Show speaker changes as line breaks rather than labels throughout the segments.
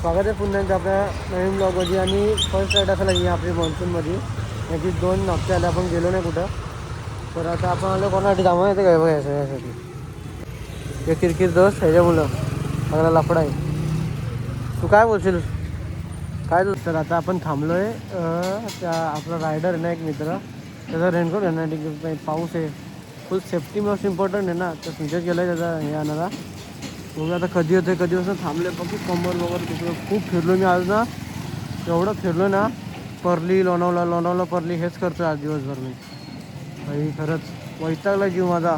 स्वागत आहे पुन्हा एकदा आपल्या नवीन ब्लॉगमध्ये. आणि फर्स्ट राईड असं लागली आपली मान्सूनमध्ये. याची 2 हप्ते आले आपण गेलो नाही कुठं. तर आता आपण आलो कोणासाठी थांबा येतं काय बघा यासाठी. हे किरकिर दोस्त ह्याच्यामुळं सगळा लफडा आहे. तू काय बोलशील काय तू. तर आता आपण थांबलो आहे त्या आपला रायडर आहे ना एक मित्र, त्याचा रेनकोट घेण्यासाठी. पाऊस आहे फुल, सेफ्टी मोस्ट इम्पॉर्टंट आहे ना. तर फ्युचर केलं आहे त्याचा हे आणायला. बघू आता कधी होतं कधी वाजता थांबले. बघू कंबर वगैरे तिकडं खूप फिरलो मी आज ना. एवढं फिरलो ना, परली लोणावळा परली हेच करतो आज दिवसभर मी. काही खरंच वैतागला जीव माझा.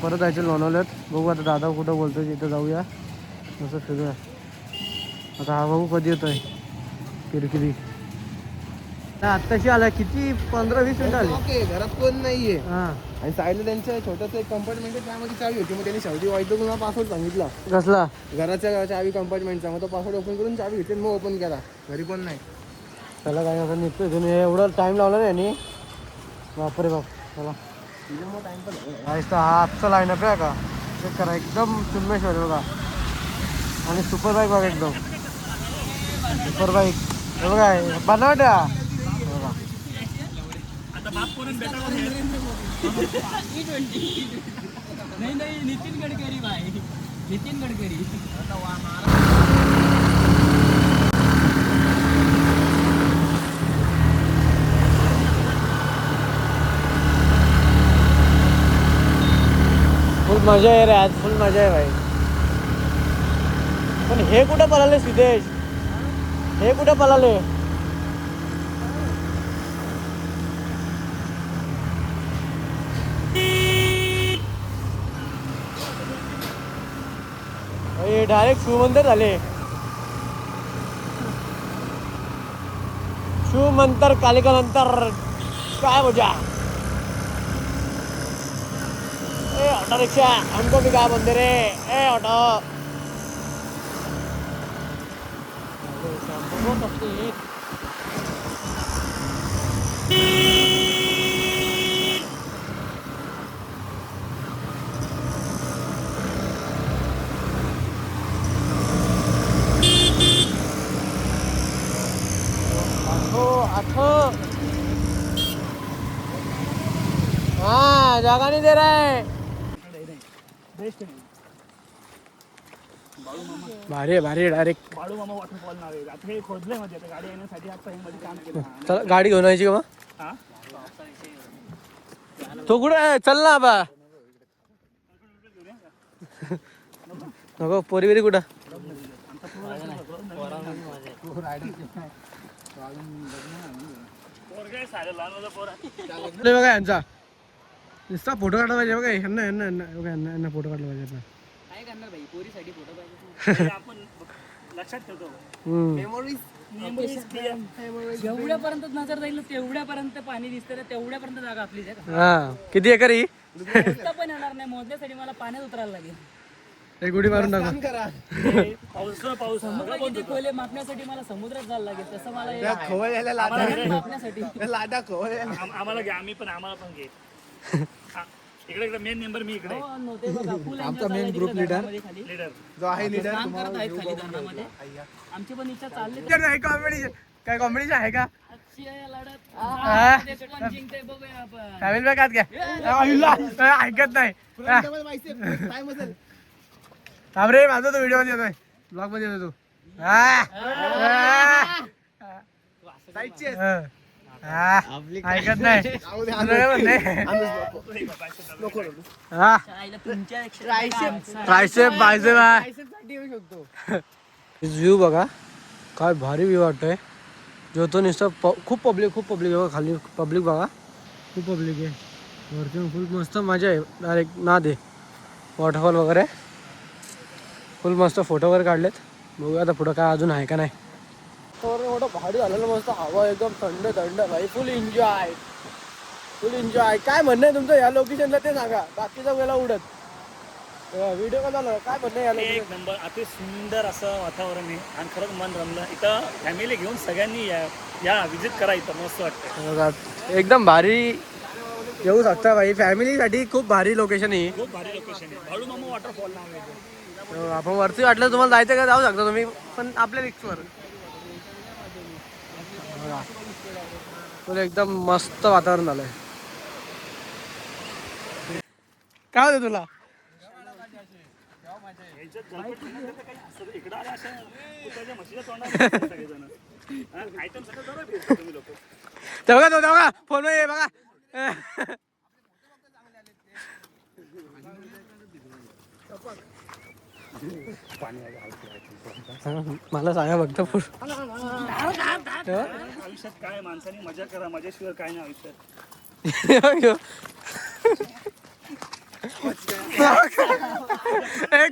परत जायचं लोणावळ्यात. बघू आता दादा कुठं बोलतो तिथं जाऊया तसं फिरूया. आता हा बघू कधी येतोय किरकिरी. आत्ताशी आला किती 15-20 मिनिटं आली.
ओके, घरात कोण नाहीये.
हां
आणि साईडला त्यांचं छोटंसं एक कंपार्टमेंट आहे, त्यामध्ये चावी होती. मग त्यांनी शेवटी वाईट मला पासवर्ड सांगितला
कसला
घराच्या चावी कंपार्टमेंटचा. मग तो पासवर्ड ओपन करून चावी घेतली, मग ओपन केला. घरी कोण नाही.
त्याला काय असं निघतोय तुम्ही. एवढा टाईम लावला नाही आणि बापरे बाप. चला
टाइम पण
हा आजचा लाईनअप आहे का चेक करा. एकदम चुम्मेश्वर बघा. आणि सुपर बाईक बघा, एकदम सुपर बाईक. हे बघा बनावट्या बघा.
नितीन गडकरी भाई, नितीन गडकरी.
फुल मजा आहे रे आज, फुल मजा आहे भाई. पण हे कुठं पळाले सिद्धेश, हे कुठं पळाले. डायरेक्ट शिवमंदिर झाले. शिवमंतर कालिका नंतर काय मजा. ए ऑटो रिक्षा हमको भी काय बंदे रे. ए ऑटो हाँ जागा नहीं दे रहा है. भारी भारी डायरेक्ट
बाळू मामा वॉटरफॉल नाव आहे. आता हे खोदलंय मध्ये, आता गाडी येण्यासाठी आता मध्ये काम केलं.
चल गाडी घेऊन यायची का मग.
हा
तो कुठे आहे चल ना बा. नको पोरीबिरी कुठं. बघा यांचा नुसता फोटो काढला पाहिजे. बघा ह्यांना यांना यांना बघा यांना फोटो काढला पाहिजे.
काय करणार भाई, पोरीसाठी फोटो पाहिजे. आपण लक्षात ठेवतो
मेमोरीज.
जेवढ्यापर्यंत नजर जाईल तेवढ्यापर्यंत पाणी दिसतं, तेवढ्यापर्यंत जागा आपलीच आहे का.
हा किती एकर ही.
पण येणार नाही मोजण्यासाठी, मला पाण्यात उतरायला लागेल.
एक उडी मारून टाका.
करा.
पाऊस समुद्र किती खोले मापण्यासाठी मला समुद्रात जायला लागेल. तसं मला
खवळलेल्या
मापण्यासाठी
लादा खवळ.
आम्हाला घ्या, आम्हाला पण घे. इकडे इकडे मेन मेंबर मी इकडे.
आमचा मेन ग्रुप लीडर जो आहे लीडर
काम करत आहेत खाली धरणामध्ये. आमची पण इच्छा चालली
कॉमेडी काय कॉमेडीचं आहे का.
जिंकते बघूया आपण.
फॅमिली बॅग आत घ्या. ऐकत नाही.
टाइम असेल.
थांब रे, माझा तो व्हिडिओ मध्ये येतोय, ब्लॉग मध्ये येतो तू. ऐकत नाही. व्ह्यू बघा काय भारी व्ह्यू वाटतोय. जो तो नुसतं खूप पब्लिक बघा. खाली पब्लिक बघा, खूप पब्लिक आहे. वरती फुल मस्त मजा आहे. डायरेक्ट ना दे वॉटरफॉल वगैरे फुल मस्त फोटो वगैरे काढलेत. बघूया आता पुढं काय अजून आहे का नाही. तर एवढं भारी झालेलं मस्त, हवा एकदम थंड थंड भाई. फुल एन्जॉय. काय म्हणणं आहे तुमचं या लोकेशनला ते सांगा. बाकीचा वेळेला उडत व्हिडिओ का झालं काय म्हणणं आहे या
एक
लोकेशन.
नंबर अति सुंदर असं वातावरण आहे आणि खरंच मन रमलं. इथं फॅमिली घेऊन सगळ्यांनी या विजिट करा. इथं मस्त वाटतं.
एकदम भारी येऊ शकता भाई. फॅमिलीसाठी खूप भारी लोकेशन आहे.
खूप भारी लोकेशन आहे. बाळू मामा वॉटरफॉल नाव आहे.
आपण वरती वाटलं तुम्हाला जायचं का जाऊ शकता तुम्ही, पण आपल्या रिक्सवर. एकदम मस्त वातावरण झालंय. काय होतं तुला? तेव्हा तेव्हा फोन ये बघा. मला सांगा फक्त
आयुष्यात काय माणसाने मजा करा, मजेशिवाय काय नाही आयुष्यात.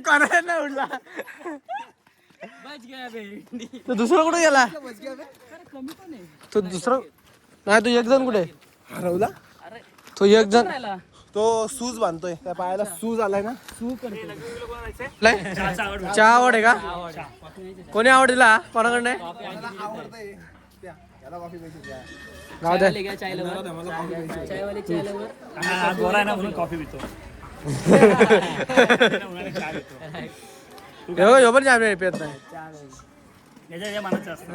कोणाला उडला तो दुसरा कुठे गेला? तो दुसरा नाही, तो एक जण कुठे
हरवला
तो एक जण
तो सूज बांधतोय त्या पायाला सूज आलाय ना.
चहा आवड आहे का? कोणी आवड दिला कोणाकडे?
आवडतंय याला कॉफी पाहिजे.
गाव दे.
हा गोरा आहे ना म्हणून कॉफी पितो.
ह्यो पण चहा पित नाही.
याच्या मनाचं असतं.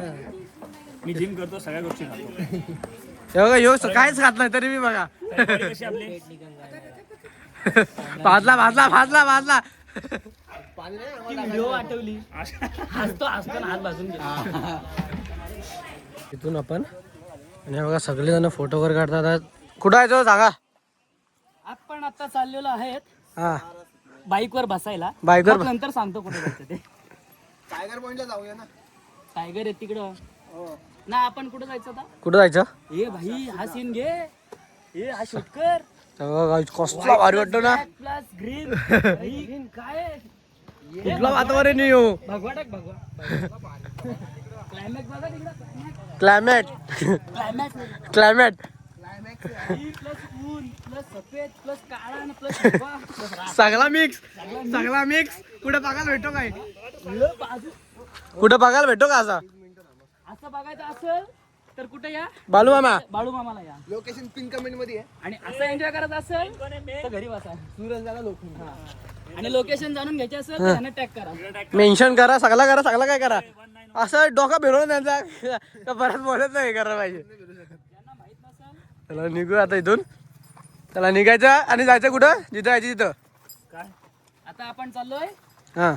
मी जिम करतो, सगळ्या गोष्टी खातो.
ह्यो काहीच खात नाही तरी मी बघा
कशी आपली
भाजला भाजला भाजला भाजला. इथून आपण आणि बघा सगळेजण फोटो वगैरे काढतात. कुठं आहे तो सांगा?
आपण आता चाललेलो आहेत
हा
बाईक वर बसायला.
बाईकवर
मग नंतर सांगतो कुठे जायचं ते.
टायगर पॉइंटला जाऊया ना.
टायगर आहे तिकडं ना. आपण कुठे जायचं आता?
कुठं जायचं?
ए भाई हा सीन घे. ए हा शूट कर.
कसला भारी वाटतो ना.
प्लस ग्रीन ग्रीन काय
कुठलं वातावरण नाही हो.
भगवा टाक भगवा. क्लायमॅक्स बघा तिकडं.
क्लायमेट
क्लायमॅक्स
क्लायमेट
प्लस ऊन प्लस सफेद प्लस काळा आणि प्लस हिरवा प्लस रात.
सगळा मिक्स सगळा मिक्स. कुठं बघायला भेटतो काय?
बाजू
कुठं बघायला भेटतो का असा?
असं बघायचं असेल तर कुठे या?
बालू मामा.
बाळू मामाला या.
लोकेशन पिन कमेंट मध्ये आहे.
आणि असं एन्जॉय करायचं असेल तर घरी बसा. आणि लोकेशन जाणून घ्यायचे असेल तर ह्यानं टॅग करा.
मेन्शन करा सगळा काय करा. असं डोका फिरवून त्यांचा का परत बोलत नाही करायला पाहिजे. चला निघू आता इथून. चला निघायचं आणि जायचं कुठं जिथं जायचं तिथं.
आता आपण चाललोय
हा